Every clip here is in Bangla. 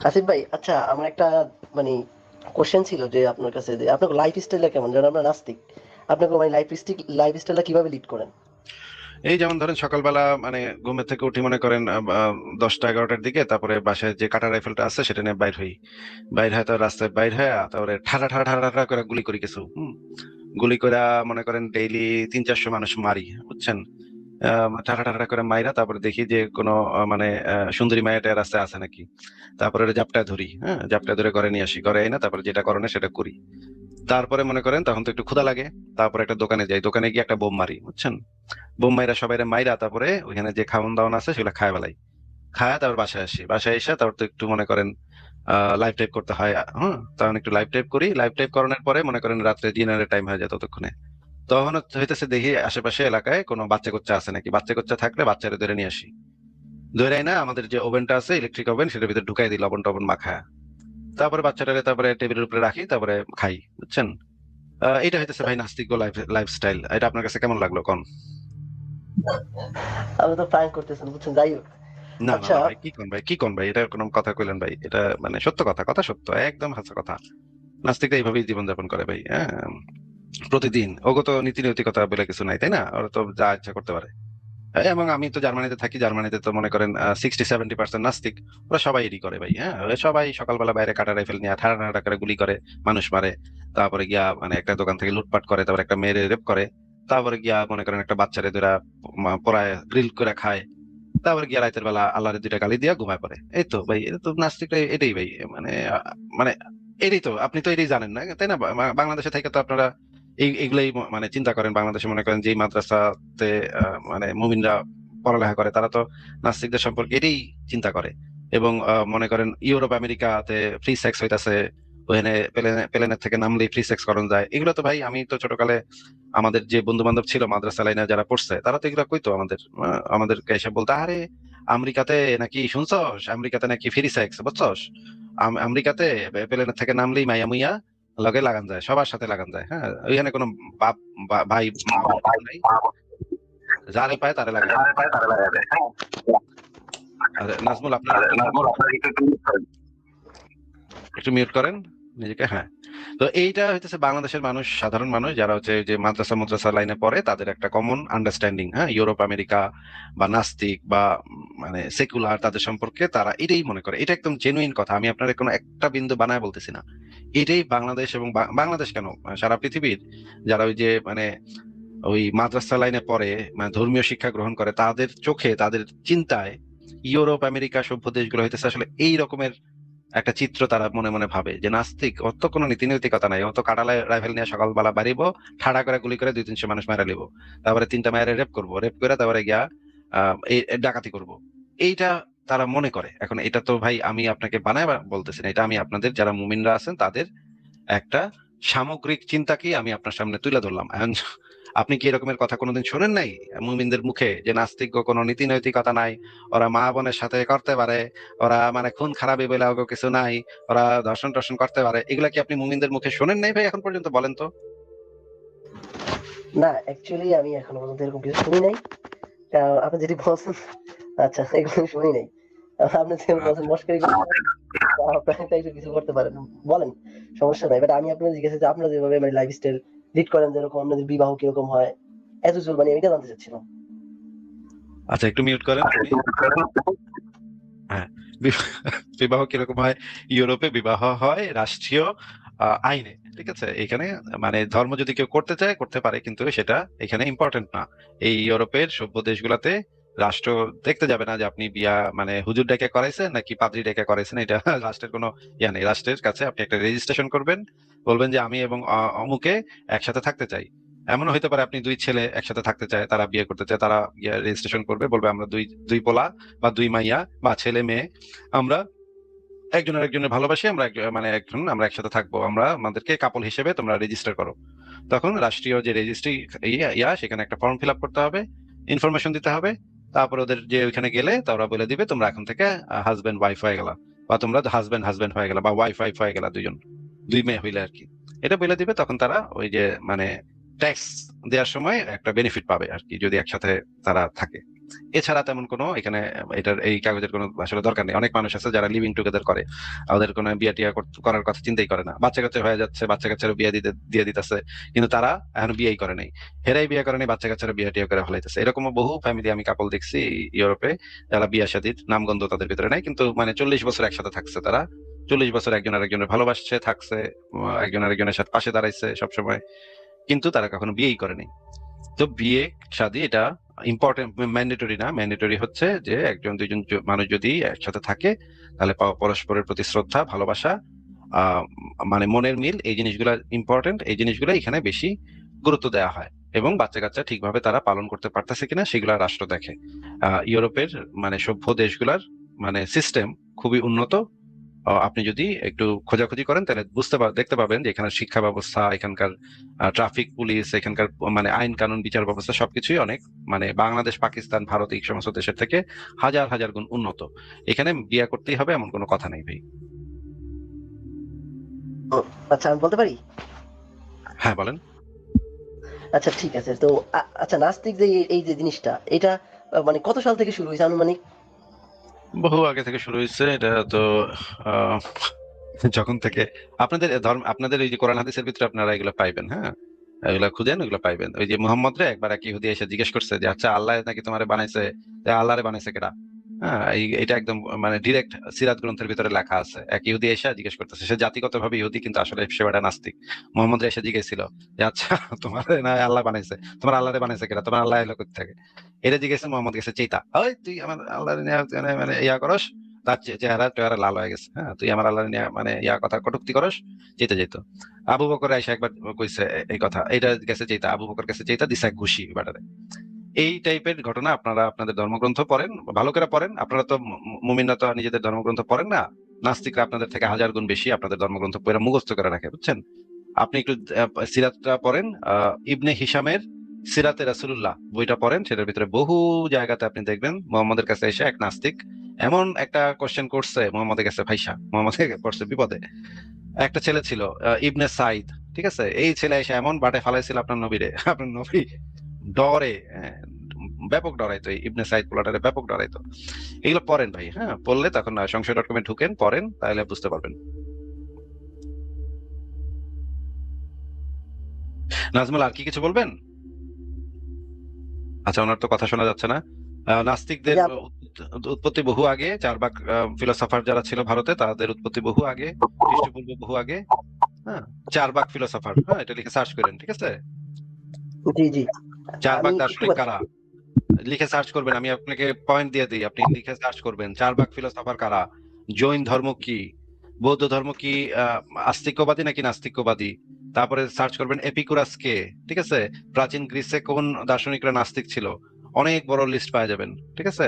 আসিফ ভাই, আচ্ছা আমার একটা মানে কোশ্চেন ছিল যে আপনার কাছে যে আপনার লাইফ স্টাইলটা কেমন, যেন আমরা নাস্তিক, আপনাকে মানে লাইফ স্টাইলটা কিভাবে লিড করেন? এই যেমন ধরেন সকালবেলা মানে ঘুমের থেকে উঠি মনে করেন 10টা 11টার দিকে, তারপরে বাসায় যে কাটা রাইফেলটা আছে সেটা নিয়ে বাইর হই। বাইর হয় তো রাস্তায় বাইর হয়, তারপরে ঠাড়া ঠাড়া ঠাড়া ঠাড়া করে গুলি করি কিছু। গুলি করে মনে করেন ডেইলি 300-400 মানুষ মারি, বুঝছেন। ঠাড়া ঠাড়া করে মাইরা তারপরে দেখি যে কোনো মানে সুন্দরী মায়াটা রাস্তায় আছে নাকি। তারপরে ওটা জাপটায় ধরি, হ্যাঁ, জাপটায় ধরে ঘরে নিয়ে আসি, ঘরে এনে তারপরে যেটা করণে সেটা করি। তারপরে মনে করেন তখন তো একটু ক্ষুধা লাগে, তারপরে একটা দোকানে যাই, দোকানে গিয়ে একটা বোম মারি, বুঝছেন। বোম মাইরা সবাই মাইরা তারপরে ওইখানে যে খাওয়ান দাওয়ান আছে সেগুলো খায় বেলাই, খায় তারপর বাসায় আসি, বাসায় এসে তারপর তো একটু মনে করেন লাইভ টাইপ করতে হয়। হ্যাঁ, তখন একটু লাইভ টাইপ করি, লাইভ টাইপ করানোর পরে মনে করেন রাত্রে ডিনারের টাইম হয়ে যায় ততক্ষণে। তখন হইতেছে দেখি আশেপাশে এলাকায় কোনো বাচ্চা কাচ্চা আছে নাকি, বাচ্চা কাচ্চা থাকলে বাচ্চারা ধরে নিয়ে আসি, ধরে না আমাদের যে ওভেনটা আছে ইলেকট্রিক ওভেন সেটার ভিতরে ঢুকাই দিই লবণ টবণ মাখা। তারপরে বাচ্চাটারে তারপরে টেবিলের উপরে রাখি, তারপরে খাই, বুঝছেন। এটা হইতেছে ভাই নাস্তিক লাইফস্টাইল। এটা আপনার কাছে কেমন লাগলো কোন? আপনি তো প্র্যাঙ্ক করতেছেন, বুঝছেন। যাই হোক, না না আচ্ছা। না ভাই, কি কোন ভাই, কি কোন ভাই, এটা কোনো কথা কইলেন ভাই? এটা মানে সত্য কথা, কথা সত্য, একদম হাসা কথা। নাস্তিকরা এইভাবেই জীবনযাপন করে ভাই, হ্যাঁ। প্রতিদিন ওগো তো নীতি নৈতিকতা বলে কিছু নাই, তাই না? ওরা তো যা ইচ্ছা করতে পারে। এবং আমি তো জার্মানিতে থাকি, জার্মানিতে তো মনে করেন 60-70% নাস্তিক। ওরা সবাই এরই করে ভাই, হ্যাঁ। ওরা সবাই সকালবেলা বাইরে কাটা রাইফেল নিয়ে ঠাড়া ঠাড়া করে গুলি করে, মানুষ মারে। তারপরে গিয়া মানে একটা দোকান থেকে লুটপাট করে, তারপরে একটা মেয়েরে রেপ করে। তারপরে গিয়া মনে করেন একটা বাচ্চারে ধরা পোড়ায় গ্রিল করে খায়। তারপরে গিয়া রাতের বেলা আল্লাহরে দুইটা গালি দিয়া ঘুমায় পড়ে। এই তো ভাই, এটা তো নাস্তিকরা এটাই ভাই। মানে মানে এটাই তো, আপনি তো এটাই জানেন না, তাই না? বাংলাদেশে থেকে তো আপনারা এইগুলাই মানে চিন্তা করেন। বাংলাদেশে মনে করেন যে মাদ্রাসাতে মানে মুমিনরা পড়ালেখা করে, তারা তো নাস্তিকদের সম্পর্কে এটাই চিন্তা করে। এবং মনে করেন ইউরোপ আমেরিকাতে ফ্রি সেক্স হইতাছে, ওখানে প্লেনের থেকে নামলেই ফ্রি সেক্স করানো যায়। এগুলো তো ভাই আমি তো ছোটকালে আমাদের যে বন্ধু বান্ধব ছিল মাদ্রাসা লাইনে যারা পড়ছে, তারা তো এগুলো কইতো আমাদের। আমাদেরকে এসে বলতো, আরে আমেরিকাতে নাকি শুনছস, আমেরিকাতে নাকি ফ্রি সেক্স, বুঝছস। আমেরিকাতে প্লেনের থেকে নামলেই মাইয়া মুইয়া লগে লাগান যায়, সবার সাথে লাগান যায়, হ্যাঁ। ওইখানে কোনো বাপ ভাই মা বোন কিছু নাই, যারে পায় তারে লাগায় দেয়। আর নাজমুল আপনার একটু একটু মিউট করেন নিজেকে, হ্যাঁ। তো এইটা হইতেছে বাংলাদেশের মানুষ, সাধারণ মানুষ যারা হচ্ছে যে মাদ্রাসা মাদ্রাসা লাইনে পড়ে, তাদের একটা কমন আন্ডারস্ট্যান্ডিং, হ্যাঁ। ইউরোপ আমেরিকা বা নাস্তিক বা মানে সেকুলার তাদের সম্পর্কে তারা এটাই মনে করে। এটা একদম জেনুইন কথা, আমি আপনার কোনো একটা বিন্দু বানায় বলতেছি না। এটাই বাংলাদেশ এবং বাংলাদেশ কেন, সারা পৃথিবীর যারা ওই যে মানে ওই মাদ্রাসা লাইনে পড়ে, মানে ধর্মীয় শিক্ষা গ্রহণ করে, তাদের চোখে তাদের চিন্তায় ইউরোপ আমেরিকা সভ্য দেশগুলো হইতেছে আসলে এই রকমের একটা চিত্র। তারা মনে মনে ভাবে যে নাস্তিক, অত কোনো নীতি নৈতিকতা নাই, অত কাটালা রাইফেল নিয়ে সকালবেলা বাড়িব, ঠাড়া করে গুলি করে 200-300 মানুষ মারা লিব, তারপরে 3টা মায়ের রেপ করবো, রেপ করে তারপরে গিয়া এই ডাকাতি করব। এইটা তারা মনে করে। এখন এটা তো ভাই আমি আপনাকে বানায় বলতেছি না, এটা আমি আপনাদের যারা মুমিনরা আছেন তাদের একটা সামগ্রিক চিন্তাকে আমি আপনার সামনে তুলে ধরলাম। এখন আপনি কি এরকমের কথা কোনোদিন শোনেন নাই মুমিনদের মুখে, যে নাস্তিক কোনো নীতি নৈতিকতা নাই, ওরা মা বোনের সাথে করতে পারে, ওরা মানে খুন খারাপি বলে ওগো কিছু নাই, ওরা ধর্ষণ টর্ষণ করতে পারে? এগুলা কি আপনি মুমিনদের মুখে শোনেন নাই ভাই এখন পর্যন্ত? বলেন তো। না, অ্যাকচুয়ালি আমি এখনো পর্যন্ত এরকম কিছু শুনি নাই। আপনি যেটি বলছেন, আচ্ছা, এগুলো আমি শুনি নাই। আপনি যেরকম বলছেন আচ্ছা, মস্কারি করতে পারেন, প্র্যাঙ্ক টাইপের কিছু করতে পারেন, বলেন, সমস্যা নাই। বাট আমি আপনাদের জিজ্ঞাসা যে আপনারা যেভাবে মানে লাইফ স্টাইল লিড করেন, যেরকম আপনাদের বিবাহ কিরকম হয়, এত চল মানে এটা জানতে চাচ্ছিলাম। আচ্ছা, একটু মিউট করেন আপনি। হ্যাঁ, বিবাহ বিবাহ কিরকম হয়? ইউরোপে বিবাহ হয় রাষ্ট্রীয় আইনে, ঠিক আছে। এখানে মানে ধর্ম যদি কেউ করতে চায় করতে পারে, কিন্তু সেটা এখানে ইম্পর্টেন্ট না। এই ইউরোপের সভ্য দেশগুলাতে রাষ্ট্র দেখতে যাবে না যে আপনি বিয়া মানে হুজুর ডেকে করাইছেন নাকি পাদ্রি ডেকে করাইছেন, এটা রাষ্ট্রের কোনো ইয়া নেই। রাষ্ট্রের কাছে আপনি একটা রেজিস্ট্রেশন করবেন, বলবেন যে আমি এবং অমুকে একসাথে থাকতে চাই। এমনও হইতে পারে আপনি দুই ছেলে একসাথে থাকতে চায়, তারা বিয়ে করতে চায়, তারা রেজিস্ট্রেশন করবে, বলবে আমরা দুই দুই পোলা বা দুই মাইয়া বা ছেলে মেয়ে, আমরা একজন আরেকজনের ভালোবাসি, আমরা মানে একজন আমরা একসাথে থাকবো, আমরা আমাদেরকে কাপল হিসেবে তোমরা রেজিস্টার করো। তখন রাষ্ট্রীয় যে রেজিস্ট্রি সেখানে একটা ফর্ম ফিল আপ করতে হবে, ইনফরমেশন দিতে হবে। তারপর ওদের যে ওইখানে গেলে তারা বলে দিবে তোমরা এখন থেকে হাজবেন্ড ওয়াইফ হয়ে গেলা, বা তোমরা হাজবেন্ড হাজবেন্ড হয়ে গেলা, বা ওয়াইফ ওয়াইফ হয়ে গেলা, দুইজন দুই মেয়ে হইলে আর কি। এটা বলে দিবে, তখন তারা ওই যে মানে ট্যাক্স দেওয়ার সময় একটা বেনিফিট পাবে আর কি, যদি একসাথে তারা থাকে। এছাড়া তেমন কোনো এখানে এটার এই কাগজের কোনো আসলে দরকার নেই। অনেক মানুষ আছে যারা লিভিং টুগেদার করে, ওদের কোনো বিয়ে টিয়া করার কথা চিন্তাই করে না, বাচ্চা কাচ্চা হয়ে যাচ্ছে, বাচ্চা কাচ্চারও বিয়ে দিয়ে দিতেছে, কিন্তু তারা এখন বিয়েই করে নাই, হেরাই বিয়ে করে নাই, বাচ্চা কাচ্চারা বিয়ে টিয়া করে ফেলাইতেছে। এরকমও বহু ফ্যামিলি আমি কাপল দেখছি ইউরোপে, যারা বিয়ে শাদীর নামগন্ধ তাদের ভিতরে নাই, কিন্তু মানে 40 বছর একসাথে থাকছে তারা, 40 বছর একজন আরেকজনের ভালোবাসছে, থাকছে, একজন আরেকজনের সাথে পাশে দাঁড়াইছে সবসময়, কিন্তু তারা কখনো বিয়েই করেনি। তো বিয়ে শাদী এটা ইম্পর্টেন্ট, ম্যান্ডেটরি না। ম্যান্ডেটরি হচ্ছে যে একজন দুইজন মানুষ যদি একসাথে থাকে, তাহলে পরস্পরের প্রতি শ্রদ্ধা, ভালোবাসা, আহ মানে মনের মিল, এই জিনিসগুলা ইম্পর্টেন্ট, এই জিনিসগুলা এখানে বেশি গুরুত্ব দেওয়া হয়। এবং বাচ্চা কাচ্চা ঠিকভাবে তারা পালন করতে পারতেছে কিনা সেগুলা রাষ্ট্র দেখে। ইউরোপের মানে সভ্য দেশগুলার মানে সিস্টেম খুবই উন্নত। আপনি যদি একটু খোঁজাখুঁজি করেন তাহলে দেখতে পাবেন যে এখানে শিক্ষা ব্যবস্থা, এখানকার ট্রাফিক পুলিশ, এখানকার মানে আইন কানুন, বিচার ব্যবস্থা সবকিছুই অনেক মানে বাংলাদেশ, পাকিস্তান, ভারত এই সমস্ত দেশের থেকে হাজার হাজার গুণ উন্নত। এখানে বিয়ে করতেই হবে এমন কোনো কথা নেই ভাই। আচ্ছা আমি বলতে পারি? হ্যাঁ বলেন। আচ্ছা ঠিক আছে। তো আচ্ছা নাস্তিক যে এই যে জিনিসটা, এটা মানে কত সাল থেকে শুরু হয়েছে আনুমানিক? বহু আগে থেকে শুরু হয়েছে এটা তো। আহ, যখন থেকে আপনাদের ধর্ম, আপনাদের এই যে কোরআন হাদিসের ভিতরে আপনারা এগুলো পাইবেন, হ্যাঁ এগুলা খুঁজেন, এগুলো পাইবেন। ওই যে মুহাম্মদ রে একবার এক ইহুদি এসে জিজ্ঞেস করছে যে আচ্ছা আল্লাহ নাকি তোমারে বানাইছে, আল্লাহরে বানাইছে কেডা? হ্যাঁ এটা একদম মানে ডিরেক্ট সিরাত গ্রন্থের ভিতরে লেখা আছে। এক ইহুদি এসে জিজ্ঞেস করতেছে, সে জাতিগত ভাবে ইহুদি কিন্তু আসলে সে বেটা নাস্তিক। মোহাম্মদ রে এসে জিজ্ঞেসছিল যে আচ্ছা তোমার না আল্লাহ বানাইছে, তোমার আল্লাহরে বানাইছে কেডা, তোমার আল্লাহ এলো কোথা থেকে? এটা জিজ্ঞেসে মোহাম্মদ গেছে চেতা, ওই তুই আমার আল্লাহরে নিয়ে মানে ইয়া করস, তার চেহারা টেহারা লাল হয়ে গেছে, হ্যাঁ তুই আমার আল্লাহরে নিয়ে মানে ইয়া কথা কটুক্তি করস, যেতে যেত। আবু বকর আয়েশা একবার কইছে এই কথা, এটা গেছে চেতা, আবু বকর গেছে চেতা, দিছে এক ঘুষি বাটারে। এই টাইপের ঘটনা আপনারা আপনাদের ধর্মগ্রন্থ পড়েন, ভালো করে পড়েন। আপনারা তো মুমিনরা তো নিজেদের ধর্মগ্রন্থ পড়েন না, নাস্তিকরা আপনাদের থেকে হাজার গুণ বেশি আপনাদের ধর্মগ্রন্থ পড়ে মুখস্থ করে রাখে, বুঝছেন? আপনি একটু সিরাতটা পড়েন, ইবনে হিশামের সিরাতে রাসূলুল্লাহ বইটা পড়েন, সেটার ভিতরে বহু জায়গাতে আপনি দেখবেন মোহাম্মদের কাছে এসে এক নাস্তিক এমন একটা কোশ্চেন করছে, মোহাম্মদের কাছে ভাইসা, মোহাম্মদের পড়ছে বিপদে। একটা ছেলে ছিল ইবনে সাইদ, ঠিক আছে, এই ছেলে এসে এমন বাটে ফালাইছিল আপনার নবীরে, আপনার নবী ডরে, ব্যাপক ডরাইতো, এই ইবনে সাইদ পোলাটারে ব্যাপক ডরাইতো। এগুলো পড়েন ভাই, হ্যাঁ পড়লে তখন সংশয়.com এ ঢুকেন, পড়েন, তাহলে বুঝতে পারবেন। নাজমুল আর কি কিছু বলবেন? আচ্ছা ওনার তো কথা শোনা যাচ্ছে না। নাস্তিকদের যে উৎপত্তি বহু আগে, চারবাক ফিলোসফার যারা ছিল ভারতে তাদের উৎপত্তি বহু আগে, খ্রিস্টপূর্ব বহু আগে। হ্যাঁ চারবাক ফিলোসফার, হ্যাঁ এটা লিখে সার্চ করেন, ঠিক আছে? জি জি। আমি চারবাক একটু দার্শনিক কারা, লিখে সার্চ করবেন, আমি আপনাকে পয়েন্ট দিয়ে দিই, আপনি লিখে সার্চ করবেন চারবাক ফিলোসফার কারা, জৈন ধর্ম কি, বৌদ্ধ ধর্ম কি আস্তিক্যবাদী নাকি নাস্তিক্যবাদী, তারপরে সার্চ করবেন এপিকুরাস কে, ঠিক আছে, প্রাচীন গ্রিসে কোন দার্শনিকরা নাস্তিক ছিল, অনেক বড় লিস্ট পাওয়া যাবেন, ঠিক আছে?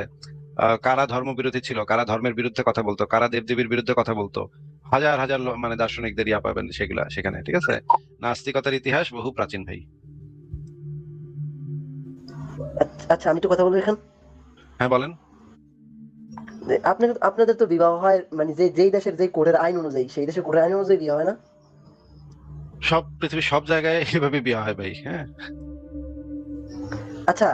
কারা ধর্ম বিরোধী ছিল, কারা ধর্মের বিরুদ্ধে কথা বলতো, কারা দেবদেবীর বিরুদ্ধে কথা বলতো, হাজার হাজার মানে দার্শনিকদের ইয়া পাবেন সেগুলা সেখানে, ঠিক আছে? নাস্তিকতার ইতিহাস বহু প্রাচীন ভাই। আচ্ছা আমি একটু কথা বলবো এখন। হ্যাঁ বলেন। আপনাদের আপনাদের তো বিবাহ হয় মানে যেই দেশের যে কোডের আইন অনুযায়ী, সেই দেশের কোডের আইন অনুযায়ী বিয়ে হয় না? সব পৃথিবীর সব জায়গায় এভাবে বিয়ে হয় ভাই, হ্যাঁ। আচ্ছা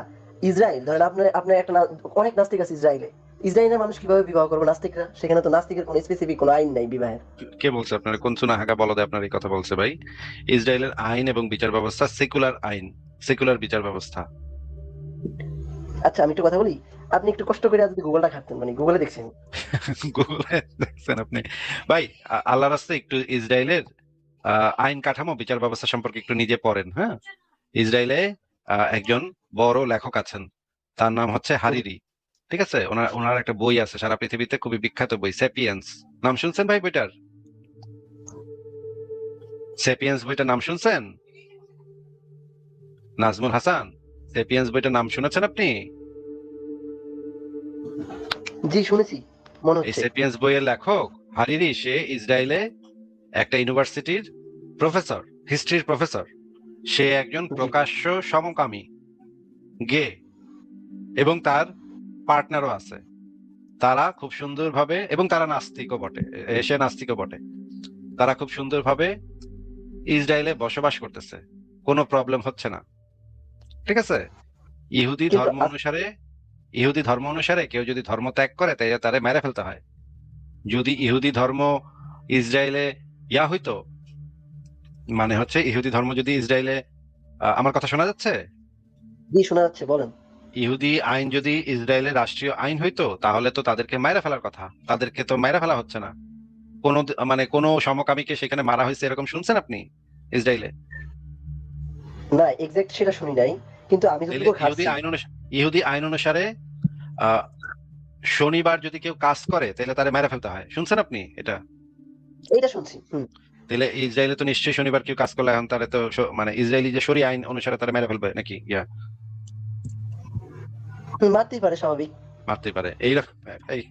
ইসরায়েল ধরেন, আপনার আপনার একটা অনেক নাস্তিক আছে ইসরায়েলে, ইসরায়েলের মানুষ কিভাবে বিবাহ করবে নাস্তিকরা? সেখানে তো নাস্তিকের কোনো স্পেসিফিক কোনো আইন নাই বিবাহের। কে বলছে আপনার, কোন সুনাহাগা বলদে আপনার এই কথা বলছে ভাই? ইসরায়েলের আইন এবং বিচার ব্যবস্থা সেকুলার আইন, সেকুলার বিচার ব্যবস্থা। আচ্ছা আমি একটু কথা বলি, আপনি একটু কষ্ট করে যদি গুগলটা ঘাটতেন, মানে গুগলে দেখছেন। গুগলে দেখছেন আপনি? ভাই আল্লাহ রাস্তায় একটু ইসরায়েলের আইন কাঠামো, বিচার ব্যবস্থা সম্পর্কে একটু নিজে পড়েন, হ্যাঁ। ইসরায়েলে একজন বড় লেখক আছেন, তার নাম হচ্ছে হারিরি, ঠিক আছে? ওনার ওনার একটা বই আছে সারা পৃথিবীতে খুবই বিখ্যাত বই, সেপিয়েন্স। নাম শুনছেন ভাই বইটার? সেপিয়েন্স বইটার নাম শুনছেন? নাজমুল হাসান, সেপিয়েন্স বইটার নাম শুনেছেন আপনি? জি শুনেছি মনে এই হচ্ছে। সেপিয়েন্স বইয়ের লেখক হারিরি, সে ইসরায়েলে একটা ইউনিভার্সিটির প্রফেসর, হিস্ট্রির প্রফেসর। সে একজন জি প্রকাশ্য সমকামী, গে, এবং তার পার্টনারও আছে। তারা খুব সুন্দরভাবে, এবং তারা নাস্তিকও বটে, সে নাস্তিকও বটে, তারা খুব সুন্দরভাবে ইসরায়েলে বসবাস করতেছে, কোনো প্রবলেম হচ্ছে না, ঠিক আছে? ইহুদি কিন্তু ধর্ম অনুসারে ইহুদি ধর্ম অনুসারে কেউ যদি ধর্ম ত্যাগ করে তাই তারে মেরে ফেলতে হয়। যদি ইহুদি ধর্ম ইসরায়েলে ইয়া হইতো, মানে হচ্ছে ইহুদি ধর্ম যদি ইসরায়েলে, আমার কথা শোনা যাচ্ছে? জি, শোনা যাচ্ছে, বলেন। ইহুদি আইন যদি ইসরায়েলের রাষ্ট্রীয় আইন হইতো তাহলে তো তাদেরকে মাইরা ফেলার কথা, তাদেরকে তো মাইরা ফেলা হচ্ছে না। কোন মানে কোন সমকামীকে সেখানে মারা হয়েছে এরকম শুনছেন আপনি ইসরায়েলে? না, এক্সাক্ট সেটা শুনি নাই, কিন্তু আমি তাইলে যতটুকু ঘাটছি। ইহুদি আইন অনুসারে আহ শনিবার যদি কেউ কাজ করে তাহলে তারে মেরে ফেলতে হয়, শুনছেন আপনি এটা? এটা শুনছি। তাহলে ইসরায়েলে তো নিশ্চয়ই শনিবার কেউ কাজ করলে এখন তারে তো মানে ইসরায়েলি যে শরীয় আইন অনুসারে তারা মেরে ফেলবে নাকি? ইয়া মারতেই পারে, স্বাভাবিক। মারতেই পারে এইরকম। এই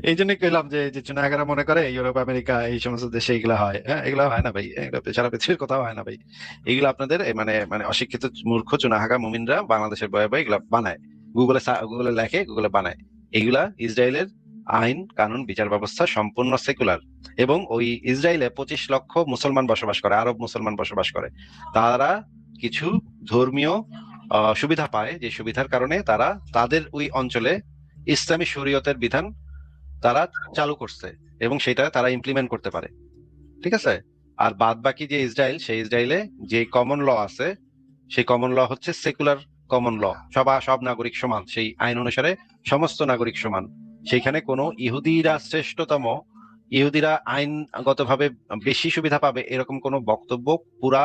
এই জন্যই কইলাম যে যে চুনাহাগারা মনে করে ইউরোপ আমেরিকা এই সমস্ত দেশে এগুলা হয়। হ্যাঁ, এগুলা হয় না ভাই, এগুলা সারা পৃথিবীর কোথাও হয় না ভাই। এগুলো আপনাদের মানে মানে অশিক্ষিত মূর্খ চুনাহাগা মুমিনরা বাংলাদেশের বয়ে বয়ে এগুলা বানায়, গুগলে লেখে, গুগলে বানায়। এগুলা ইসরায়েলের আইন কানুন বিচার ব্যবস্থা সম্পূর্ণ সেকুলার। এবং ওই ইসরায়েলে 25 লক্ষ মুসলমান বসবাস করে, আরব মুসলমান বসবাস করে। তারা কিছু ধর্মীয় সুবিধা পায়, যে সুবিধার কারণে তারা তাদের ওই অঞ্চলে ইসলামী শরীয়তের বিধান তারা চালু করছে এবং সেটা তারা ইমপ্লিমেন্ট করতে পারে। ঠিক আছে? আর বাদ বাকি যে ইসরায়েল, সেই ইসরায়েলে যে কমন ল আছে, সেই কমন ল হচ্ছে সেকুলার কমন ল। সব নাগরিক সমান, সেই আইন অনুসারে সমস্ত নাগরিক সমান। সেইখানে কোনো ইহুদিরা শ্রেষ্ঠতম, ইহুদিরা আইনগতভাবে বেশি সুবিধা পাবে এরকম কোনো বক্তব্য পুরা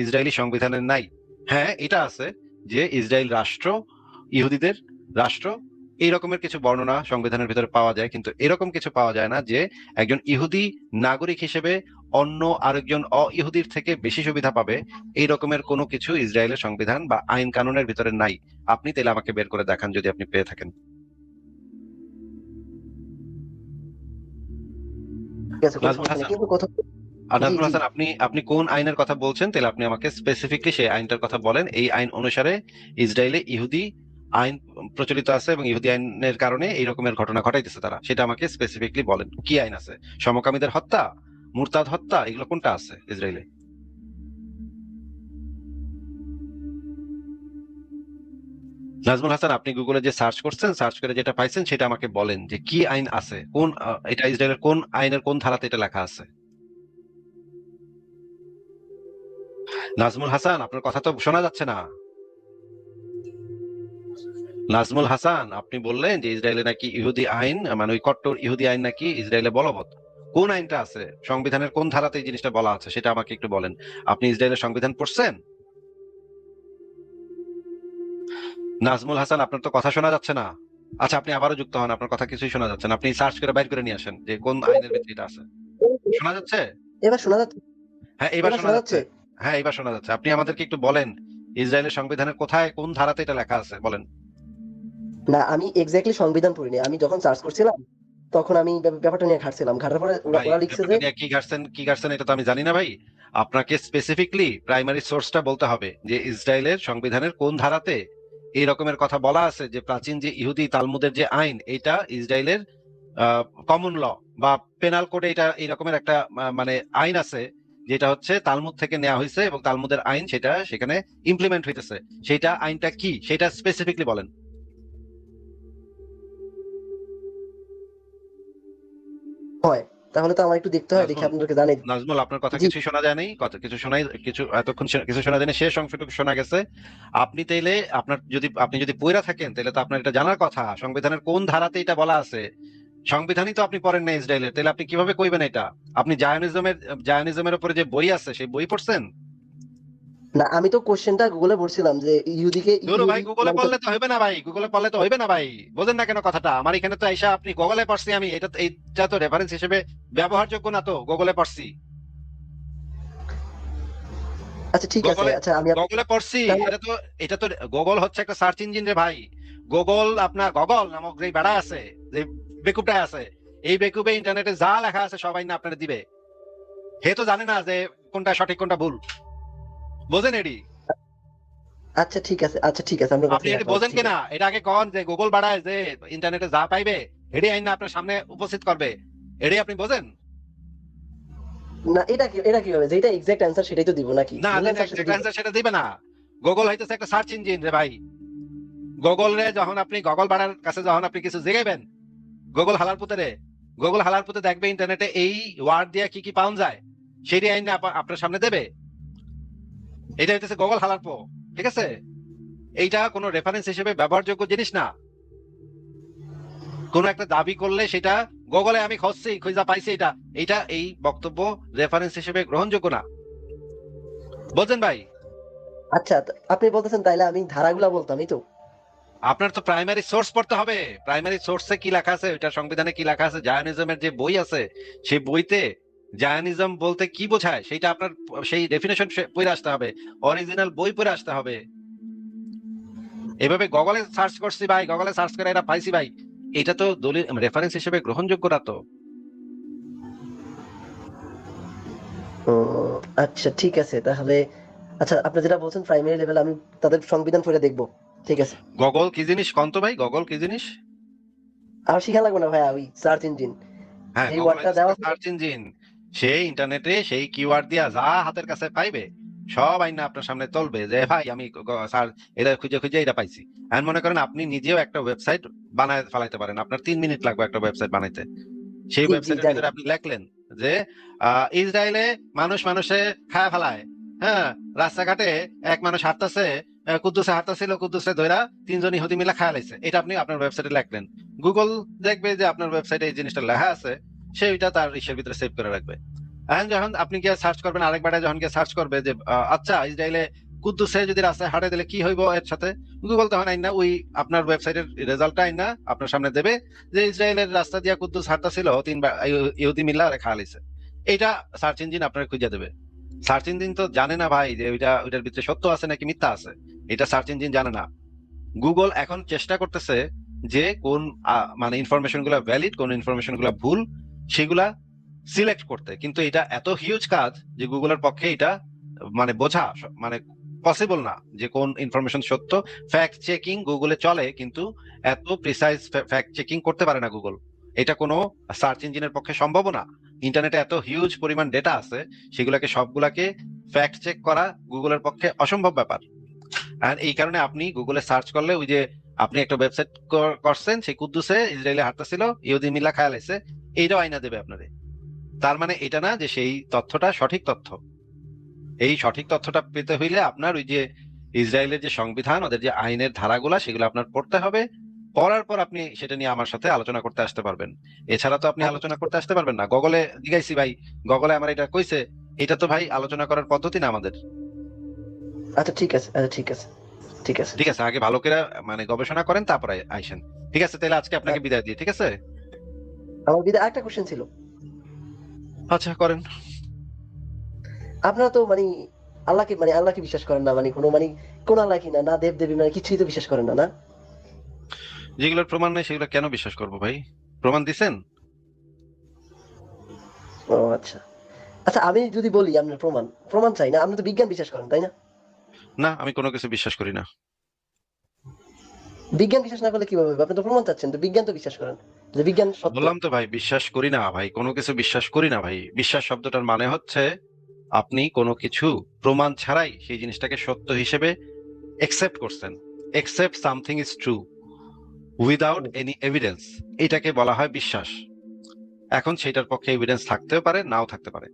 ইসরায়েলি সংবিধানের নাই। হ্যাঁ, এটা আছে যে ইসরায়েল রাষ্ট্র ইহুদিদের রাষ্ট্র, এই রকমের কিছু বর্ণনা সংবিধানের ভিতরে পাওয়া যায়, কিন্তু এরকম কিছু পাওয়া যায় না যে একজন ইহুদি নাগরিক হিসেবে অন্য আরেকজন ইহুদির থেকে বেশি সুবিধা পাবে। এই রকমের কোনো কিছু ইসরায়েলের সংবিধান বা আইন কানুনের ভিতরে নাই। আপনি তাহলে আমাকে বের করে দেখান যদি আপনি পেয়ে থাকেন। ঠিক আছে, কোনো নাজমুল সমস্যা নেই, হাসান, কিন্তু কোথাও। জি, নাজমুল জি। হাসান, আপনি কোন আইনের কথা বলছেন? তাহলে আপনি আমাকে স্পেসিফিকলি সেই আইনটার কথা বলেন। এই আইন অনুসারে ইসরায়েলে ইহুদি আইন প্রচলিত আছে এবং ইহুদি আইনের কারণে এই রকমের ঘটনা ঘটাইতেছে তারা, সেটা আমাকে স্পেসিফিকলি বলেন কি আইন আছে। সমকামীদের হত্যা, মুরতাদ হত্যা, এগুলো কোনটা আছে ইসরায়েলে? নাজমুল হাসান, আপনি গুগলে যে সার্চ করছেন, সার্চ করে যেটা পাইছেন সেটা আমাকে বলেন যে কি আইন আছে, কোন এটা ইসরায়েলের কোন আইনের কোন ধারাতে এটা লেখা আছে। নাজমুল হাসান, আপনার কথা তো শোনা যাচ্ছে না। নাজমুল হাসান, আপনি বললেন যে ইসরায়েলে নাকি ইহুদি আইন, মানে ওই কট্টর ইহুদি আইন নাকি ইসরায়েলে বলবৎ। কোন আইনটা আছে, সংবিধানের কোন ধারাতে এই জিনিসটা বলা আছে সেটা আমাকে একটু বলেন। আপনি ইসরায়েলের সংবিধান পড়ছেন? নাজমুল হাসান, আপনার তো কথা শোনা যাচ্ছে না। আচ্ছা, আপনি আবারও যুক্ত হন, আপনার কথা কিছুই শোনা যাচ্ছে না। আপনি সার্চ করে বাইর করে নিয়ে আসেন যে কোন আইনের ভিতরে এটা আছে। শোনা যাচ্ছে? এবার শোনা যাচ্ছে? হ্যাঁ, এবার এবার শোনা শোনা যাচ্ছে। যাচ্ছে? হ্যাঁ, এবার শোনা যাচ্ছে। আপনি আমাদেরকে একটু বলেন ইসরায়েলের সংবিধানের কোথায় কোন ধারাতে এটা লেখা আছে বলেন। না, আমি এক্স্যাক্টলি সংবিধান পড়িনি। আমি যখন সার্চ করছিলাম তখন আমি ব্যাপারটা নিয়ে ঘাটছিলাম, ঘাটার পরে ভাই, ওরা লিখছে ব্যাপারটা যে। নিয়ে কি ঘাটছেন এটা তো আমি জানি না ভাই। আপনাকে স্পেসিফিকলি প্রাইমারি সোর্সটা বলতে হবে যে ইসরায়েলের সংবিধানের কোন ধারাতে এই রকমের কথা বলা আছে যে প্রাচীন যে ইহুদি তালমুদের যে আইন, এটা ইসরায়েলের কমন ল বা পেনাল কোডে এটা এই রকমের একটা মানে আইন আছে, যেটা হচ্ছে তালমুদ থেকে নেওয়া হয়েছে এবং তালমুদের আইন সেটা সেখানে ইমপ্লিমেন্ট হইতেছে। সেটা আইনটা কি সেটা স্পেসিফিকলি বলেন। হয়, তাহলে তো আমার একটু দেখতে হয়, দেখে নাজমুল, আপনাদেরকে জানাই দিই। নাজমুল, আপনার কথা জি। কিছুই শোনা যায় নাই, কথা কিছু শোনাই, কিছু এতক্ষণ কিছু শোনা যায়নি, শেষ অংশটুকু শোনা গেছে। আপনি তাইলে আপনি যদি পইরা থাকেন তাহলে তো আপনার এটা জানার কথা সংবিধানের কোন ধারাতে এটা বলা আছে। সংবিধানই তো আপনি পড়েন না ইসরায়েলের, তাহলে আপনি কিভাবে কইবেন এটা? আপনি জায়নিজমের উপরে যে বই আছে সেই বই পড়ছেন? না, আমি তো কোশ্চেনটা গুগলে পড়ছিলাম যে ইহুদিকে ধরো ভাই, ইহুদি গুগলে মানে পড়লে তো হইবে না ভাই, গুগলে পড়লে তো হইবে না ভাই। বোঝেন না কেন কথাটা? আমার এখানে তো আইসা আপনি গুগলে পড়ছি আমি, এটা তো রেফারেন্স হিসেবে ব্যবহারযোগ্য না, তো গুগলে পড়ছি। আচ্ছা, ঠিক আছে। গুগলে আচ্ছা, আমি গুগলে পড়ছি। তাহলে। এটা তো গুগল হচ্ছে একটা সার্চ ইঞ্জিন রে ভাই। আপনার গুগল নামক যে বেড়া আছে, যে বেকুবটা আছে, এই বেকুবে ইন্টারনেটে যা লেখা আছে সবাই না আপনারা দিবে। হে তো জানে না যে কোনটা সঠিক কোনটা ভুল। বোঝেন এডি? আচ্ছা, ঠিক আছে। আচ্ছা, ঠিক আছে, আপনার আপনি কথাই এটি রাখলাম। বোঝেন ঠিক কিনা আছে। এটা আগে কন, যে গুগল বাড়ায় যে ইন্টারনেটে যা পাইবে এডি আইন না আপনার সামনে উপস্থিত করবে। এডি আপনি বোঝেন? না, এটা কি হবে, যেটা এক্সাক্ট অ্যান্সার সেটাই তো দিব নাকি? না, ভুল যেটা অ্যান্সার সেটা এক্সাক্ট দিব? অ্যান্সার সেটা দিবে না। গুগল হইতেছে একটা সার্চ ইঞ্জিন রে ভাই। গুগল রে যখন আপনি গুগল বাড়ার কাছে যখন আপনি কিছু জিগাইবেন, গুগল হালার পুতে গুগল হালার পুতে দেখবে ইন্টারনেটে এই ওয়ার্ড দিয়ে কি কি পাওয়া যায়, সেটি আইন আপনার সামনে দেবে। এটা হইতেছে গুগল হালার পো, ঠিক আছে? এইটা কোনো রেফারেন্স হিসেবে ব্যবহারযোগ্য জিনিস না। কোন একটা দাবি করলে সেটা গুগলে আমি খুঁজছি, খুঁজা পাইছি, এটা এই বক্তব্য রেফারেন্স হিসেবে গ্রহণযোগ্য না। বলছেন ভাই? আচ্ছা, আপনি বলতেছেন তাইলে আমি ধারাগুলা বলতাম, এই তো? আপনার তো প্রাইমারি সোর্স পড়তে হবে। প্রাইমারি সোর্সে কি লেখা আছে, ওইটা সংবিধানে কি লেখা আছে, জায়নিজমের যে বই আছে সেই বইতে জায়নিজম বলতে কি বোঝায় সেটা আপনার সেই ডেফিনেশন পড়ে আসতে হবে, অরিজিনাল বই পড়ে আসতে হবে। এভাবে গুগলে সার্চ করছি ভাই, গুগলে সার্চ করে এটা পাইছি ভাই, এটা তো দলিল রেফারেন্স হিসেবে গ্রহণযোগ্য না তো। আচ্ছা ঠিক আছে তাহলে। আচ্ছা, আপনি যেটা বলছেন প্রাইমারি লেভেল, আমি তাদের সংবিধান পড়ে দেখবো। ঠিক আছে। গুগল কি জিনিস কোন তো ভাই, গুগল কি জিনিস? আর শিখা লাগবে না ভাইয়া, ওই সার্চ ইঞ্জিন হ্যাঁ, যে গুগল ওয়ার্ডটা হচ্ছে দেওয়া আছে। Search engine. সেই ইন্টারনেটে সেই কিওয়ার্ড দিয়া যা হাতের কাছে পাইবে সব আইনা আপনার সামনে তুলবে যে ভাই আমি স্যার এটা খুঁজে খুঁজে এটা পাইছি। এখন মনে করেন আপনি নিজেও একটা ওয়েবসাইট বানায় ফেলাইতে পারেন, আপনার 3 মিনিট লাগবে একটা ওয়েবসাইট বানাইতে। সেই জি জি ওয়েবসাইটের জানি। ভিতরে আপনি লেখলেন যে ইসরায়েলে মানুষে খায়া ফেলায়, হ্যাঁ, রাস্তাঘাটে এক মানুষ হাঁটতেছে, কুদ্দুসে হাঁটতেছিল, কুদ্দুসে ধইরা 3জন ইহুদি মিলে খায়া লাইছে, এটা আপনি আপনার ওয়েবসাইটে লেখলেন। গুগল দেখবে যে আপনার ওয়েবসাইটে এই জিনিসটা লেখা আছে, সে ওইটা তার ইসের ভিতরে সেভ করে রাখবে। এখন যখন আপনি গিয়ে সার্চ করবেন, আরেকবার যখন গিয়ে সার্চ করবে যে আচ্ছা ইসরায়েলে কুদ্দুসে যদি রাস্তায় হাঁটে দিলে কি হইব এর সাথে, গুগল তখন আইনা ওই আপনার ওয়েবসাইটের রেজাল্টটা আইনা আপনার সামনে দেবে যে ইসরায়েলের রাস্তা দিয়া কুদ্দুস হাঁটতেছিল, 3 ইহুদি মিল্লা খাওয়া লাইছে। এইটা সার্চ ইঞ্জিন আপনার খুঁজে দেবে। সার্চ ইঞ্জিন তো জানে না ভাই যে ওইটার ভিতরে সত্য আছে নাকি মিথ্যা আছে, এটা সার্চ ইঞ্জিন জানে না। গুগল এখন চেষ্টা করতেছে যে কোন মানে ইনফরমেশন গুলা ভ্যালিড, কোন ইনফরমেশন গুলা ভুল, সেগুলা সিলেক্ট করতে। কিন্তু এটা এত হিউজ কাজ যে গুগলের পক্ষে এটা মানে বোঝা মানে পসিবল না যে কোন ইনফরমেশন সত্য। ফ্যাক্ট চেকিং গুগলে চলে, কিন্তু এত প্রিসাইজ ফ্যাক্ট চেকিং করতে পারে না গুগল। এটা কোনো সার্চ ইঞ্জিনের পক্ষে সম্ভব না। ইন্টারনেটে এত হিউজ পরিমাণ ডেটা আছে, সেগুলাকে সবগুলাকে ফ্যাক্ট চেক করা গুগলের পক্ষে অসম্ভব ব্যাপার। আর এই কারণে আপনি গুগলে সার্চ করলে ওই যে আপনি একটা ওয়েবসাইট করছেন, সেই কুদ্দুসে ইসরায়েলি হাঁটতেছিল, ইহুদি মিল্লা খায়া লাইছে, এইটাও আইনা দেবে আপনারে। তার মানে এটা না যে সেই তথ্যটা সঠিক তথ্য। এই সঠিক তথ্যটা পেতে হইলে আপনার ওই যে ইসরায়েলের যে সংবিধান, ওদের যে আইনের ধারাগুলা, সেগুলো আপনার পড়তে হবে। পড়ার পর আপনি সেটা নিয়ে আমার সাথে আলোচনা করতে আসতে পারবেন। এছাড়া তো আপনি আলোচনা করতে আসতে পারবেন না। গুগলে জিগাইছি ভাই, গুগলে আমার এটা কইছে, এটা তো ভাই আলোচনা করার পদ্ধতি না আমাদের। আচ্ছা ঠিক আছে, আচ্ছা ঠিক আছে, ঠিক আছে। ঠিক আছে, আগে ভালো করে মানে গবেষণা করেন তারপরে আইসেন। ঠিক আছে, তাহলে আজকে আপনাকে বিদায় দিই, ঠিক আছে? আমার বিদে আরেকটা কোশ্চেন ছিল। আচ্ছা করেন। আপনারা তো আল্লাহকে বিশ্বাস করেন না, কোন আল্লাহ কি না, না দেব দেবী, কিছুই তো বিশ্বাস করেন না, না? যেগুলোর প্রমাণ নেই সেগুলো কেন বিশ্বাস করবো ভাই? প্রমাণ দিছেন? ও আচ্ছা। আচ্ছা, আমি যদি বলি আপনার প্রমাণ প্রমাণ চাই না, আপনি তো বিজ্ঞান বিশ্বাস করেন তাই না? না, আমি কোনো কিছু বিশ্বাস করি না। বিজ্ঞান বিশ্বাস না করলে কিভাবে হবে? আপনি তো প্রমাণ চাচ্ছেন, তো বিজ্ঞান তো বিশ্বাস করেন যে বিজ্ঞান সত্য। বললাম তো ভাই, বিশ্বাস করি না ভাই, কোনো কিছু বিশ্বাস করি না ভাই। বিশ্বাস শব্দটার মানে হচ্ছে আপনি কোনো কিছু প্রমাণ ছাড়াই সেই জিনিসটাকে সত্য হিসেবে একসেপ্ট করছেন। Accept something is true without any evidence, এটাকে বলা হয় বিশ্বাস। এখন সেটার পক্ষে এভিডেন্স থাকতেও পারে, নাও থাকতে পারে,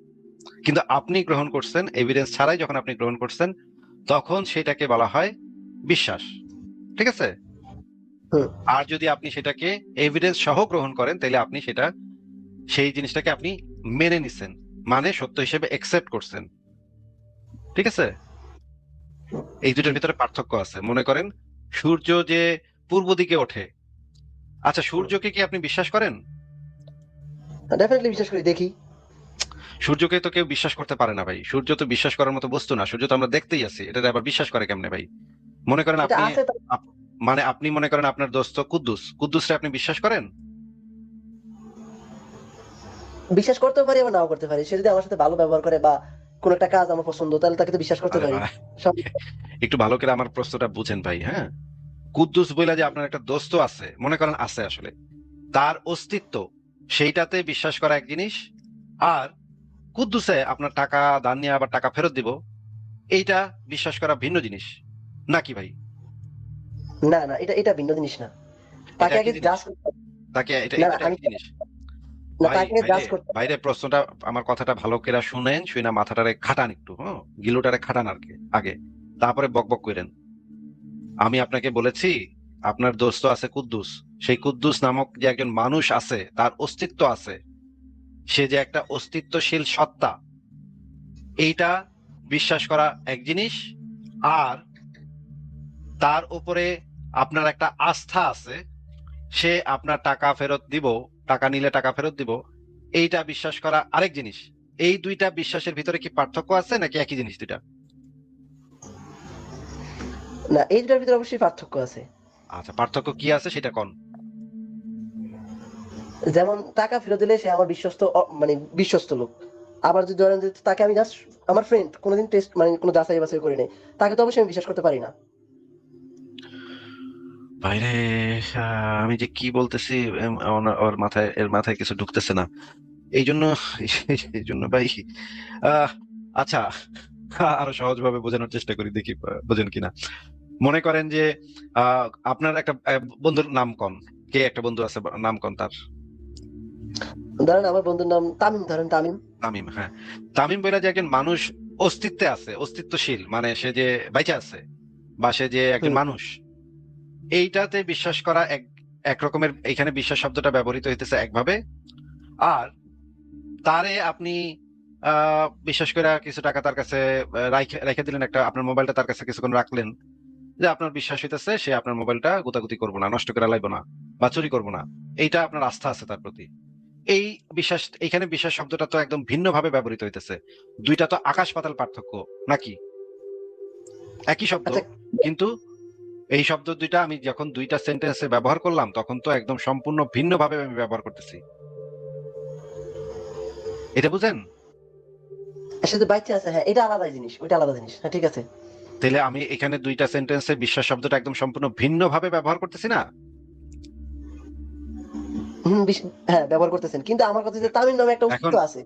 কিন্তু আপনি গ্রহণ করছেন এভিডেন্স ছাড়াই। যখন আপনি গ্রহণ করছেন তখন সেটাকে বলা হয় বিশ্বাস, ঠিক আছে? হুম। আর যদি আপনি সেটাকে এভিডেন্স সহ গ্রহণ করেন, তাহলে আপনি সেই জিনিসটাকে আপনি মেনে নিছেন, মানে সত্য হিসেবে একসেপ্ট করছেন, ঠিক আছে? এই জি। দুটোর ভিতরে পার্থক্য আছে। মনে করেন সূর্য যে পূর্ব দিকে ওঠে, আচ্ছা সূর্যকে কি আপনি বিশ্বাস করেন? ডেফিনেটলি বিশ্বাস করি, দেখি। সূর্যকে তো কেউ বিশ্বাস করতে পারে না ভাই। সূর্য তো বিশ্বাস করার মতো বস্তু না, সূর্য তো আমরা দেখতেই আছি, এটা আবার বিশ্বাস করে কেমনে ভাই? মনে করেন এটা আছে মানে আপনি মনে করেন আপনার দোস্ত কুদ্দুসরে আপনি বিশ্বাস করেন? বিশ্বাস করতেও পারি, আবার নাও করতে পারি। সে যদি আমার সাথে ভালো ব্যবহার করে বা কোন একটা কাজ আমার পছন্দ, তাহলে তাকে তো বিশ্বাস করতে আরে পারি। ভাই, সব একটু ভালো করে আমার প্রশ্নটা বুঝেন ভাই। হ্যাঁ, কুদ্দুস বইলা যে আপনার একটা দোস্ত আছে, মনে করেন আছে আসলে, তার অস্তিত্ব, সেইটাতে বিশ্বাস করা এক জিনিস। আর কুদ্দুসে আপনার টাকা দান নিয়ে আবার টাকা ফেরত দিব, এইটা বিশ্বাস করা ভিন্ন জিনিস নাকি ভাই? না না, এটা এটা ভিন্ন জিনিস না। এটা তাকে একই আগে জিনিস। জাজ করতে হবে। তাকে এটা না না, এটা আমি একই জিনিস। না, ভাই তাকে ভাইরে জাজ করতে হবে। ভাইরে প্রশ্নটা, আমার কথাটা ভালো করে শুনেন, শুই না মাথাটারে খাটান একটু, হ্যাঁ, গিলুটারে খাটান আর কি আগে, তারপরে বক বক করেন। আমি আপনাকে বলেছি আপনার দোস্ত আছে কুদ্দুস, সেই কুদ্দুস নামক যে একজন মানুষ আছে, তার অস্তিত্ব আছে, সে যে একটা অস্তিত্বশীল সত্তা, এইটা বিশ্বাস করা এক জিনিস। আর তার উপরে আপনার একটা আস্থা আছে, সে আপনার টাকা ফেরত দিব, টাকা নিলে টাকা ফেরত দিব, এইটা বিশ্বাস করা আরেক জিনিস। এই দুইটা বিশ্বাসের ভিতরে কি পার্থক্য আছে নাকি একই জিনিস দুইটা? না, এই দুটার ভিতরে অবশ্যই পার্থক্য আছে। আচ্ছা, পার্থক্য কি আছে সেটা কোন? যেমন টাকা ফেরত দিলে সে আমার বিশ্বস্ত, মানে বিশ্বস্ত লোক। আবার যদি ধরেন যে তাকে আমি জাস্ট আমার ফ্রেন্ড, কোনোদিন টেস্ট মানে কোনো যাচাই বাছাই করি নাই, তাকে তো অবশ্যই আমি বিশ্বাস করতে পারি না। বাইরে আমি যে কি বলতেছি, ওর মাথায়, এর মাথায় কিছু ঢুকতেছে না, এই জন্য এই জন্য ভাই, আহ আচ্ছা, আরো সহজভাবে বোঝানোর চেষ্টা করি, দেখি বোঝেন কিনা। মনে করেন যে আপনার একটা বন্ধুর নাম কোন, কে একটা বন্ধু আছে, নাম কোন তার? ধরেন আমার বন্ধুর নাম তামিম, ধরেন তামিম। তামিম, হ্যাঁ। তামিম বলে যে একজন মানুষ অস্তিত্বে আছে, অস্তিত্বশীল, মানে সে যে বাইচে আছে, বা সে যে একজন হুম। মানুষ, এইটাতে বিশ্বাস করা এক এক রকমের, এখানে বিশ্বাস শব্দটা ব্যবহৃত হইতেছে একভাবে। আর তারে আপনি বিশ্বাস করে কিছু টাকা তার কাছে রেখে দিলেন, একটা আপনার মোবাইলটা তার কাছে কিছুক্ষণ রাখলেন, যে আপনার বিশ্বাস হইতেছে সে আপনার মোবাইলটা গুতাগুতি করবো না, নষ্ট করে লাইবো না, বা চুরি করবো না, এইটা আপনার আস্থা আছে তার প্রতি। এই বিশ্বাস, এখানে বিশ্বাস শব্দটা তো একদম ভিন্নভাবে ব্যবহৃত হইতেছে। দুইটা তো আকাশ পাতাল পার্থক্য, নাকি? একই শব্দ, আচ্ছা, কিন্তু এই শব্দ দুইটা আমি যখন দুইটা সেন্টেন্সে ব্যবহার করলাম, তখন তো একদম সম্পূর্ণ ভিন্নভাবে আমি ব্যবহার করতেছি। এটা বুঝেন? এর সাথে বাচ্চা আছে, হ্যাঁ এটা আলাদা জিনিস, ওইটা আলাদা জিনিস, হ্যাঁ ঠিক আছে। তাহলে আমি এখানে দুইটা সেন্টেন্সে বিশ্বাস শব্দটা একদম সম্পূর্ণ ভিন্নভাবে ব্যবহার করতেছি না? হ্যাঁ ব্যবহার করতেছেন, কিন্তু আমার কথা যে তামিম নামে একটা এখন অস্তিত্ব আছে,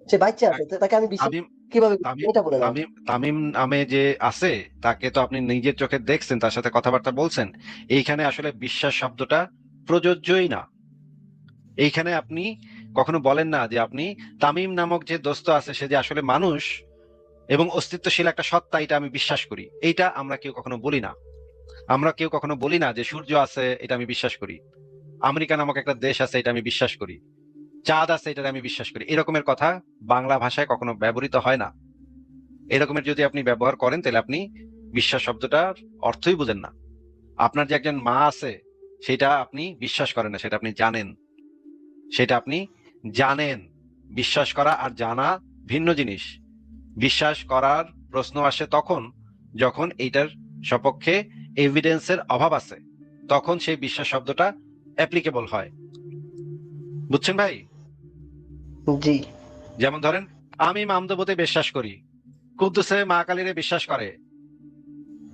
সে বাচ্চা আছে, তো তাকে আমি বিশ্বাস তামিম কিভাবে তামিম এটা বলে না। তামিম তামিম নামে যে আছে, তাকে তো আপনি নিজের চোখে দেখছেন, তার সাথে কথাবার্তা বলছেন। এইখানে আসলে বিশ্বাস শব্দটা প্রযোজ্যই না। এইখানে আপনি কখনো বলেন না যে আপনি তামিম নামক যে দোস্ত আছে, সে যে আসলে মানুষ এবং অস্তিত্বশীল একটা সত্তা, এটা আমি বিশ্বাস করি। এইটা আমরা কেউ কখনো বলি না। আমরা কেউ কখনো বলি না যে সূর্য আছে, এটা আমি বিশ্বাস করি। আমেরিকা নামক একটা দেশ আছে, এটা আমি বিশ্বাস করি। চাঁদ আছে, এটা আমি বিশ্বাস করি। এরকমের কথা বাংলা ভাষায় কখনো ব্যবহৃত হয় না। এরকমের যদি আপনি ব্যবহার করেন, তাহলে আপনি বিশ্বাস শব্দটার অর্থই বুঝেন না। আপনার যে একজন মা আছে, সেটা আপনি বিশ্বাস করেন না, সেটা আপনি জানেন। সেটা আপনি জানেন। বিশ্বাস করা আর জানা ভিন্ন জিনিস। বিশ্বাস করার প্রশ্ন আসে তখন যখন এইটার সপক্ষে এভিডেন্সের অভাব আছে, তখন সেই বিশ্বাস শব্দটা অ্যাপ্লিকেবল হয়। বুঝছেন ভাই? জি। যেমন ধরেন, আমি মামদবতে বিশ্বাস করি, কুদ্দুসে মা কালীরে বিশ্বাস করে,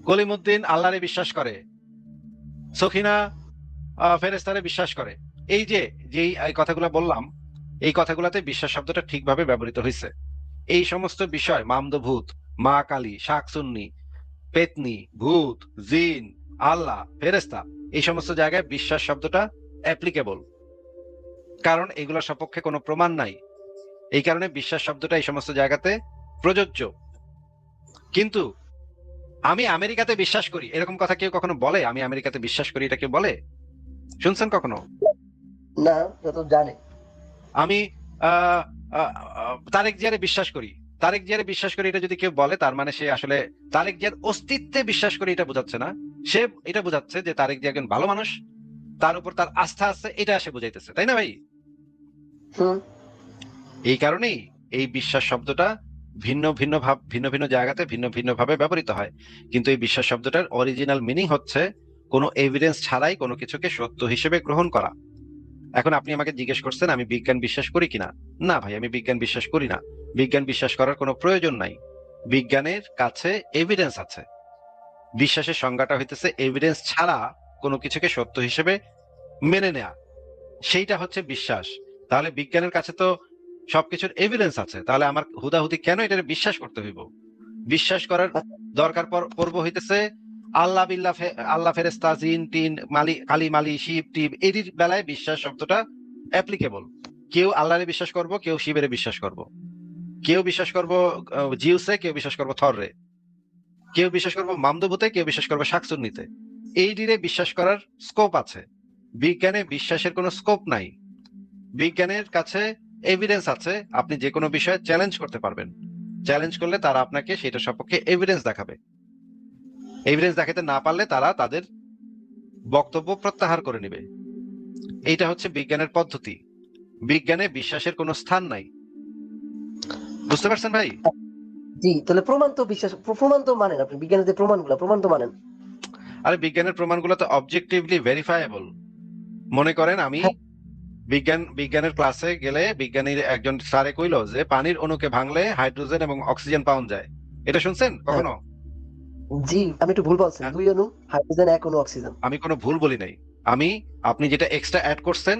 কলিমুদ্দিন আল্লাহরে বিশ্বাস করে, সখিনা ফেরেস্তারে বিশ্বাস করে। এই যে যেই এই কথাগুলো বললাম, এই কথাগুলাতে বিশ্বাস শব্দটা ঠিকভাবে ব্যবহৃত হয়েছে। এই সমস্ত বিষয়, মামদভূত, মা কালী, শাকচুন্নি, পেতনি, ভূত, জিন, আল্লাহ, ফেরেস্তা, এই সমস্ত জায়গায় বিশ্বাস শব্দটা অ্যাপ্লিকেবল, কারণ এগুলোর সপক্ষে কোনো প্রমাণ নাই। এই কারণে বিশ্বাস শব্দটা এই সমস্ত জায়গাতে প্রযোজ্য। কিন্তু আমি আমেরিকাতে বিশ্বাস করি, এরকম কথা কেউ কখনো বলে? আমি আমেরিকাতে বিশ্বাস করি, এটা কেউ বলে? শুনছেন কখনো? না, যত জানে। আমি আহ তারেক জিয়ারে বিশ্বাস করি, তারেক জিয়ারে বিশ্বাস করি, এটা যদি কেউ বলে, তার মানে সে আসলে তারেক জিয়ার অস্তিত্বে বিশ্বাস করি এটা বোঝাচ্ছে না। সে এটা বোঝাচ্ছে যে তারেক জিয়া একজন ভালো মানুষ, তার উপর তার আস্থা আছে, এটা সে বুঝাইতেছে, তাই না ভাই? হুম। এই কারণেই এই বিশ্বাস শব্দটা ভিন্ন ভিন্ন জায়গাতে ভিন্ন ভিন্ন ভাবে ব্যবহৃত হয়। কিন্তু এই বিশ্বাস শব্দটার অরিজিনাল মিনিং হচ্ছে কোনো এভিডেন্স ছাড়াই কোনো কিছুকে সত্য হিসেবে গ্রহণ করা। এখন আপনি আমাকে জিজ্ঞেস করছেন আমি বিজ্ঞান বিশ্বাস করি কিনা। না ভাই, আমি বিজ্ঞান বিশ্বাস করি না। বিজ্ঞান বিশ্বাস করার কোনো প্রয়োজন নাই। বিজ্ঞানের কাছে এভিডেন্স আছে। বিশ্বাসের সংজ্ঞাটা হইতেছে এভিডেন্স ছাড়া কোনো কিছুকে সত্য হিসেবে মেনে নেয়া, সেইটা হচ্ছে বিশ্বাস। তাহলে বিজ্ঞানের কাছে তো সবকিছুর এভিডেন্স আছে, তাহলে আমার হুদাহুদি কেন এটা বিশ্বাস করতে হইব? বিশ্বাস করার দরকার পড়বো হইতেছে আল্লাহ বিল্লাহ আল্লাহ ফেরেস্তা জিন টিন মালি কালী মালি শিব টিব এর বেলায় বিশ্বাস শব্দটা অ্যাপ্লিকেবল। কেউ আল্লাহরে বিশ্বাস করব, কেউ শিবের বিশ্বাস করব, কেউ বিশ্বাস করব জিউসে, কেউ বিশ্বাস করব থররে, কেউ বিশ্বাস করব মামদভূতে, কেউ বিশ্বাস করব শাকচুন্নিতে। এই দিনে বিশ্বাস করার স্কোপ আছে। বিজ্ঞানে বিশ্বাসের কোনো স্কোপ নাই। বিজ্ঞানের কাছে এভিডেন্স আছে, আপনি যে কোনো বিষয়ে চ্যালেঞ্জ করতে পারবেন। চ্যালেঞ্জ করলে তারা আপনাকে সেটা সপক্ষে এভিডেন্স দেখাবে। এভিডেন্স দেখাতে না পারলে তারা তাদের বক্তব্য প্রত্যাহার করে নেবে। এইটা হচ্ছে বিজ্ঞানের পদ্ধতি। বিজ্ঞানে বিশ্বাসের কোনো স্থান নাই। বুঝতে পারছেন ভাই? জি, তাহলে প্রমাণ তো প্রমাণ তো মানেন আপনি, বিজ্ঞানের যে প্রমাণ তো মানেন। আরে বিজ্ঞানের প্রমাণগুলো তো অবজেক্টিভলি ভেরিফায়েবল। মনে করেন আমি হ্যাঁ। বিজ্ঞানের ক্লাসে গেলে বিজ্ঞানীর একজন স্যারে কইলো যে পানির অণুকে ভাঙলে হাইড্রোজেন এবং অক্সিজেন পাওয়া যায়। এটা শুনছেন কখনো? জি, আমি একটু ভুল বলছেন, হ্যাঁ, 2 অণু হাইড্রোজেন, 1 অণু অক্সিজেন। আমি কোনো ভুল বলি নাই। আপনি যেটা এক্সট্রা অ্যাড করছেন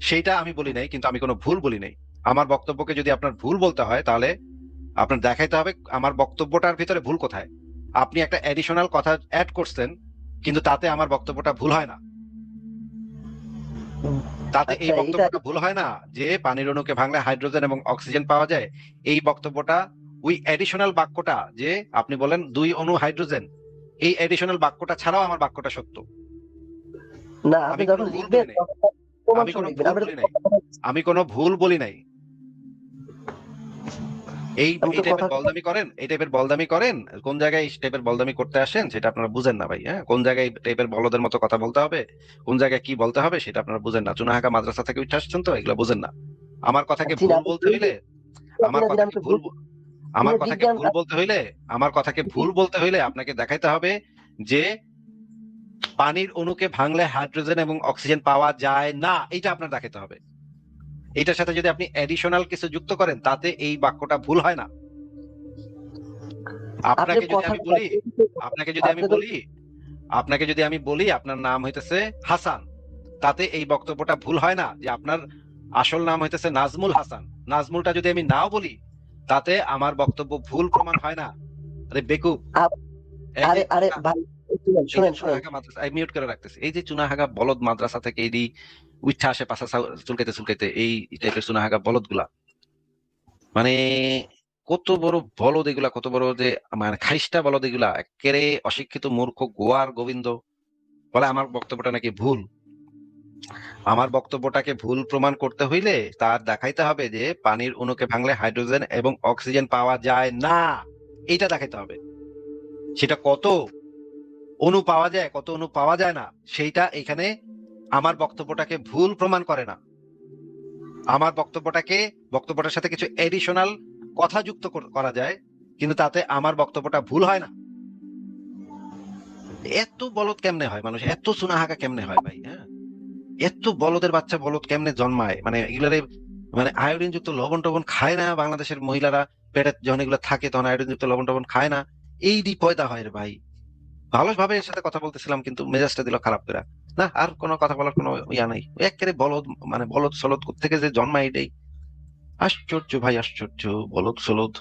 সেইটা আমি বলি নাই, কিন্তু আমি কোনো ভুল বলি নাই। আমার বক্তব্যকে যদি আপনার ভুল বলতে হয় তাহলে আপনার দেখাইতে হবে আমার বক্তব্যটার ভিতরে ভুল কোথায়। আপনি একটা অ্যাডিশনাল কথা অ্যাড করছেন, কিন্তু তাতে আমার বক্তব্যটা ভুল হয় না। তাতে এই আচ্ছা, এটা বক্তব্যটা ভুল হয় না যে পানির অণুকে ভাঙলে হাইড্রোজেন এবং অক্সিজেন পাওয়া যায়। এই বক্তব্যটা ওই অ্যাডিশনাল বাক্যটা যে আপনি বলেন 2 অণু হাইড্রোজেন, এই অ্যাডিশনাল বাক্যটা ছাড়াও আমার বাক্যটা সত্য। না, আমি আপনি কোনো যখন ভুল লিখবেন বলি নাই। তখন প্রমাণ আমি সহ কোনো লিখবেন। ভুল বলি নাই। আমি কোনো ভুল বলি নাই। এই আমি এই তো কথা টাইপের বলদামি করেন, এই টাইপের বলদামি করেন। কোন জায়গায় এই টাইপের বলদামি করতে আসেন সেটা আপনারা বুঝেন না ভাই। হ্যাঁ, কোন জায়গায় এই টাইপের বলদের মতো কথা বলতে হবে, কোন জায়গায় কি বলতে হবে সেটা আপনারা বুঝেন না। চুনাহাকা মাদ্রাসা থেকে উঠে আসছেন তো, এগুলো বুঝেন না। আমার কথাকে জি না, ভুল আমি বলতে হইলে আমার দিনা কথাকে আমি তো ভুল আমার কথাকে বিজ্ঞান ভুল বলতে হইলে আমার কথাকে ভুল বলতে হইলে আপনাকে দেখাইতে হবে যে পানির অণুকে ভাঙলে হাইড্রোজেন এবং অক্সিজেন পাওয়া যায় না, এটা আপনার দেখাইতে হবে। এটার সাথে যদি আপনি অ্যাডিশনাল কিছু যুক্ত করেন তাতে এই বাক্যটা ভুল হয় না। আপনি আপনাকে যদি কথা আমি বলি আপনাকে যদি আমি বলি আপনাকে যদি আমি বলি আপনার নাম হইতেছে হাসান, তাতে এই বক্তব্যটা ভুল হয় না যে আপনার আসল নাম হইতেছে নাজমুল হাসান। নাজমুলটা যদি আমি নাও বলি তাতে আমার বক্তব্য ভুল প্রমাণ হয় না। আরে বেকুব, এই যে আরে আরে ভাই, এই যে শুনেন শুনেন। চুনাহাগা মাদ্রাসা, আমি মিউট করে রাখতেছি। এই যে চুনাহাগা বলদ মাদ্রাসা থেকে এই উচ্ছা আসে পাশা চুলকাইতে চুলকাইতে এই টাইপের চুনাহাগা বলদ গুলা, মানে কত বড় বলদ এগুলা, কত বড় যে মানে খাইস্টা বলদ এগুলা, একেবারে অশিক্ষিত মূর্খ গোয়ার গোবিন্দ বলে আমার বক্তব্যটা নাকি ভুল। আমার বক্তব্যটাকে ভুল প্রমাণ করতে হইলে তার দেখাইতে হবে যে পানির অণুকে ভাঙলে হাইড্রোজেন এবং অক্সিজেন পাওয়া যায় না, এইটা দেখাইতে হবে। সেটা কত অণু পাওয়া যায়, কত অণু পাওয়া যায় না, সেইটা এখানে আমার বক্তব্যটাকে ভুল প্রমাণ করে না। আমার বক্তব্যটার সাথে কিছু এডিশনাল কথা যুক্ত করা যায়, কিন্তু তাতে আমার বক্তব্যটা ভুল হয় না। এত বলদ কেমনে হয় মানুষ, এত সুনাহাগা কেমনে হয় ভাই? হ্যাঁ, এত বলদের বাচ্চা বলদ কেমনে জন্মায়? মানে এগুলারে মানে আয়োডিন যুক্ত লবণ টবণ খায় না বাংলাদেশের মহিলারা, পেটে যখন এগুলো থাকে তখন আয়োডিন যুক্ত লবণ টবণ খায় না, এই পয়দা হয় রে ভাই। ভালোভাবে এর সাথে কথা বলতেছিলাম কিন্তু মেজাজটা দিল খারাপ করে। না, আর কোনো কথা বলার কোনো ইয়া নাই। একেবারে বলদ, মানে বলদ সলদ থেকে যে জন্মায় এটাই আশ্চর্য ভাই, আশ্চর্য বলদ সলদ।